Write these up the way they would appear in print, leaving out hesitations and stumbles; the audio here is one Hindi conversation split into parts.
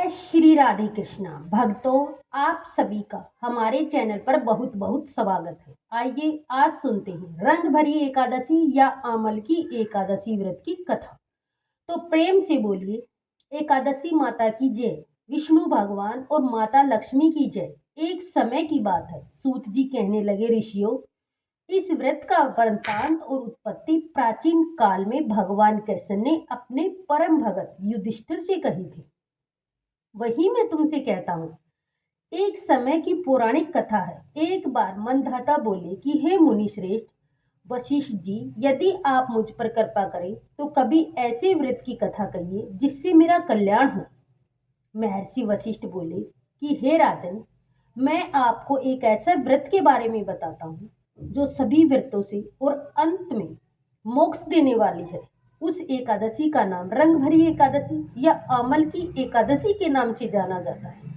जय श्री राधे कृष्णा भक्तों, आप सभी का हमारे चैनल पर बहुत बहुत स्वागत है। आइए आज सुनते हैं रंग भरी एकादशी या आमल की एकादशी व्रत की कथा। तो प्रेम से बोलिए एकादशी माता की जय, विष्णु भगवान और माता लक्ष्मी की जय। एक समय की बात है, सूत जी कहने लगे, ऋषियों, इस व्रत का वृत्तांत और उत्पत्ति प्राचीन काल में भगवान कृष्ण ने अपने परम भगत युधिष्ठिर से कही थी। वही मैं तुमसे कहता हूँ। एक समय की पौराणिक कथा है। एक बार मंधाता बोले कि हे मुनि श्रेष्ठ वशिष्ठ जी, यदि आप मुझ पर कृपा करें तो कभी ऐसे व्रत की कथा कहिए जिससे मेरा कल्याण हो। महर्षि वशिष्ठ बोले कि हे राजन, मैं आपको एक ऐसा व्रत के बारे में बताता हूँ जो सभी व्रतों से और अंत में मोक्ष देने वाली है। उस एकादशी का नाम रंग भरी एकादशी या अमल की एकादशी के नाम से जाना जाता है।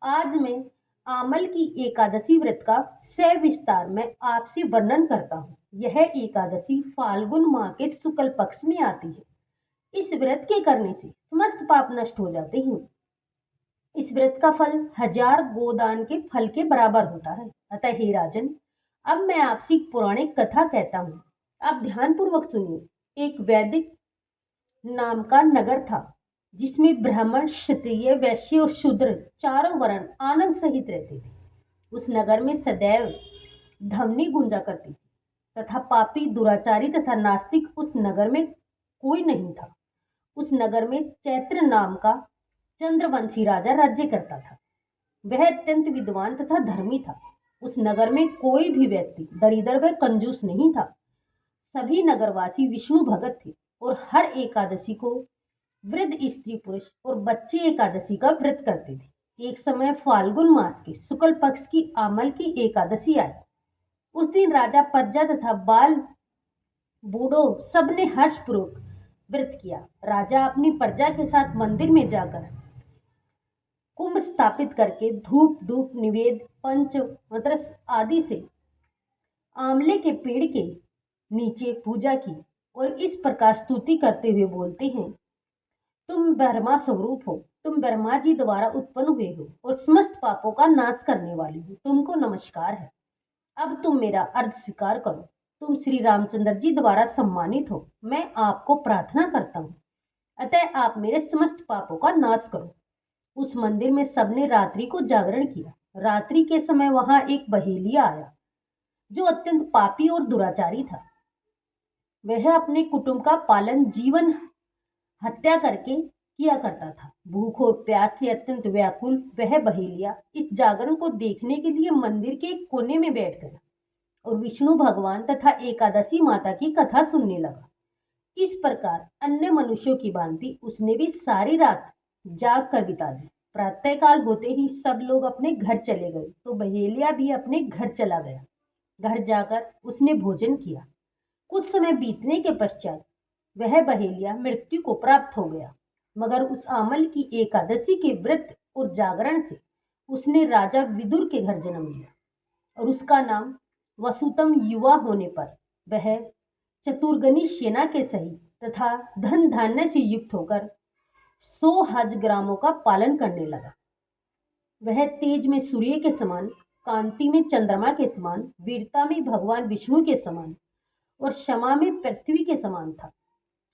आज मैं आमल की एकादशी व्रत का सविस्तार में आपसे वर्णन करता हूँ। यह एकादशी फाल्गुन माह के शुक्ल पक्ष में आती है। इस व्रत के करने से समस्त पाप नष्ट हो जाते हैं। इस व्रत का फल 1000 गोदान के फल के बराबर होता है। अतः हे राजन, अब मैं आपसे एक पौराणिक कथा कहता हूँ। आप ध्यानपूर्वक सुनिए। एक वैदिक नाम का नगर था जिसमें ब्राह्मण, क्षत्रिय, वैश्य और शूद्र चारों वर्ण आनंद सहित रहते थे। उस नगर में सदैव ध्वनि गूंजा करती थी तथा पापी, दुराचारी तथा नास्तिक उस नगर में कोई नहीं था। उस नगर में चैत्र नाम का चंद्रवंशी राजा राज्य करता था। वह अत्यंत विद्वान तथा धर्मी था। उस नगर में कोई भी व्यक्ति दरिद्र व कंजूस नहीं था। सभी नगरवासी विष्णु भगत थे और हर एकादशी को वृद्ध, स्त्री, पुरुष और बच्चे एकादशी का व्रत करते थे। एक समय फाल्गुन मास के शुक्ल पक्ष की आमल की एकादशी आई। उस दिन राजा, प्रजा तथा बाल बूढ़ो सबने हर्षपूर्वक व्रत किया। राजा अपनी प्रजा के साथ मंदिर में जाकर कुंभ स्थापित करके धूप, धूप, निवेद, पंचमंत्र आदि से आंवले के पेड़ के नीचे पूजा की और इस प्रकार स्तुति करते हुए बोलते हैं, तुम ब्रह्मा स्वरूप हो, तुम ब्रह्मा जी द्वारा उत्पन्न हुए हो और समस्त पापों का नाश करने वाली हो। तुमको नमस्कार है। अब तुम मेरा अर्थ स्वीकार करो। तुम श्री रामचंद्र जी द्वारा सम्मानित हो। मैं आपको प्रार्थना करता हूँ, अतः आप मेरे समस्त पापों का नाश करो। उस मंदिर में सबने रात्रि को जागरण किया। रात्रि के समय वहां एक बहेलिया आया जो अत्यंत पापी और दुराचारी था। वह अपने कुटुंब का पालन जीवन हत्या करके किया करता था। भूख और प्यास से अत्यंत व्याकुल वह बहेलिया इस जागरण को देखने के लिए मंदिर के एक कोने में बैठ गया और विष्णु भगवान तथा एकादशी माता की कथा सुनने लगा। इस प्रकार अन्य मनुष्यों की भांति उसने भी सारी रात जाग कर बिता दी। प्रातःकाल होते ही सब लोग अपने घर चले गए तो बहेलिया भी अपने घर चला गया। घर जाकर उसने भोजन किया। कुछ समय बीतने के पश्चात वह बहेलिया मृत्यु को प्राप्त हो गया। मगर उस आमल की एकादशी के व्रत और जागरण से उसने राजा विदुर के घर जन्म लिया और उसका नाम वसुतम युवा होने पर वह चतुर्गनी सेना के सहित तथा धन धान्य से युक्त होकर 100 हज ग्रामों का पालन करने लगा। वह तेज में सूर्य के समान, कांति में चंद्रमा के समान, वीरता में भगवान विष्णु के समान और क्षमा में पृथ्वी के समान था।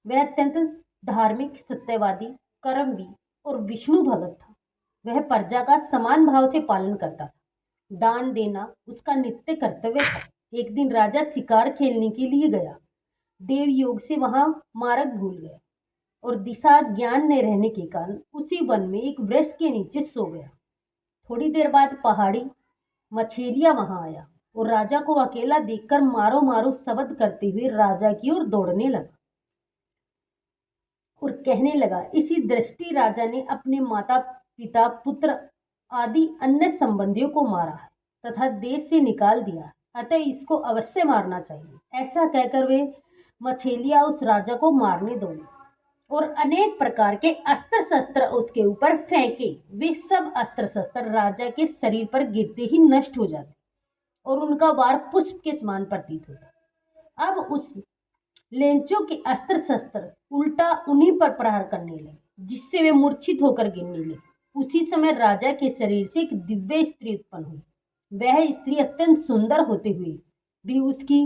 वह अत्यंत धार्मिक, सत्यवादी, कर्मवीर और विष्णु भगत था। वह प्रजा का समान भाव से पालन करता था। दान देना उसका नित्य कर्तव्य था। एक दिन राजा शिकार खेलने के लिए गया। देव योग से वहां मार्ग भूल गया और दिशा ज्ञान न रहने के कारण उसी वन में एक वृक्ष के नीचे सो गया। थोड़ी देर बाद पहाड़ी मछेलिया वहां आया और राजा को अकेला देखकर मारो मारो शब्द करते हुए राजा की ओर दौड़ने लगा और कहने लगा, इसी दृष्टि राजा ने अपने माता पिता, पुत्र आदि अन्य संबंधियों को मारा है तथा देश से निकाल दिया है, अतः इसको अवश्य मारना चाहिए। ऐसा कहकर वे मछेलिया उस राजा को मारने दौड़े और अनेक प्रकार के अस्त्र शस्त्र उसके ऊपर फेंके। वे सब अस्त्र शस्त्र राजा के शरीर पर गिरते ही नष्ट हो जाते और उनका वार पुष्प के समान प्रतीत होता। अब उस लेंचों के अस्त्र शस्त्र उल्टा उन्हीं पर प्रहार करने लगे। जिससे वे मूर्छित होकर गिरने लगे। उसी समय राजा के शरीर से एक दिव्य स्त्री उत्पन्न हुई। वह स्त्री अत्यंत सुंदर होते हुए भी उसकी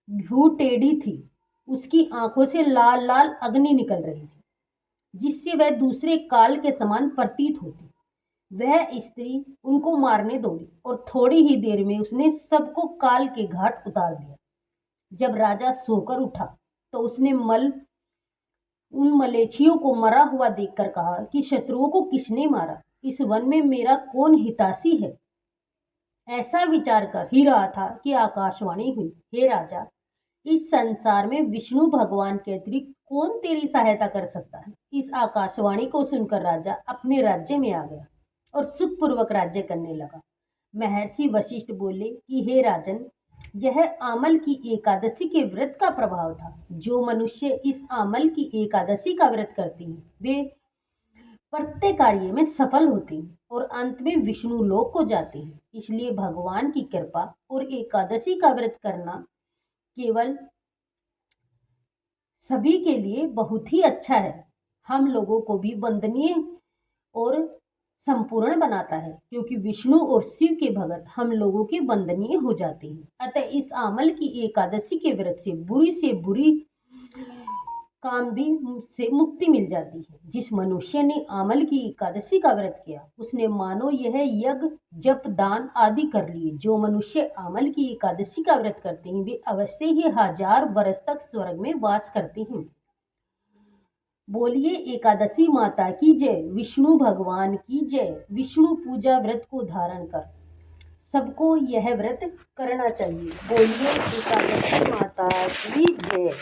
भ्रू टेढ़ी थी। उसकी आंखों से लाल लाल अग्नि निकल रही थी, जिससे वह दूसरे काल के समान प्रतीत होती। वह स्त्री उनको मारने दौड़ी और थोड़ी ही देर में उसने सबको काल के घाट उतार दिया। जब राजा सोकर उठा तो उसने उन मलेच्छियों को मरा हुआ देखकर कहा कि शत्रुओं को किसने मारा? इस वन में मेरा कौन हिताशी है? ऐसा विचार कर ही रहा था कि आकाशवाणी हुई, हे राजा, इस संसार में विष्णु भगवान के अतिरिक्त कौन तेरी सहायता कर सकता है? इस आकाशवाणी को सुनकर राजा अपने राज्य में आ गया और सुखपूर्वक राज्य करने लगा। महर्षि वशिष्ठ बोले कि हे राजन, यह आमल की एकादशी के व्रत का प्रभाव था। जो मनुष्य इस आमल की एकादशी का व्रत करते हैं वे प्रत्येक कार्य में सफल होते हैं और अंत में विष्णु लोक को जाते हैं। इसलिए भगवान की कृपा और एकादशी का व्रत करना केवल सभी के लिए बहुत ही अच्छा है। हम लोगों को भी वंदनीय और संपूर्ण बनाता है, क्योंकि विष्णु और शिव के भगत हम लोगों के वंदनीय हो जाते हैं। अतः इस आमल की एकादशी के व्रत से बुरी काम भी से मुक्ति मिल जाती है। जिस मनुष्य ने आमल की एकादशी का व्रत किया उसने मानो यह यज्ञ जप दान आदि कर लिए। जो मनुष्य आमल की एकादशी का व्रत करते हैं वे अवश्य ही 1000 वर्ष तक स्वर्ग में वास करते हैं। बोलिए एकादशी माता की जय, विष्णु भगवान की जय। विष्णु पूजा व्रत को धारण कर सबको यह व्रत करना चाहिए। बोलिए एकादशी माता की जय।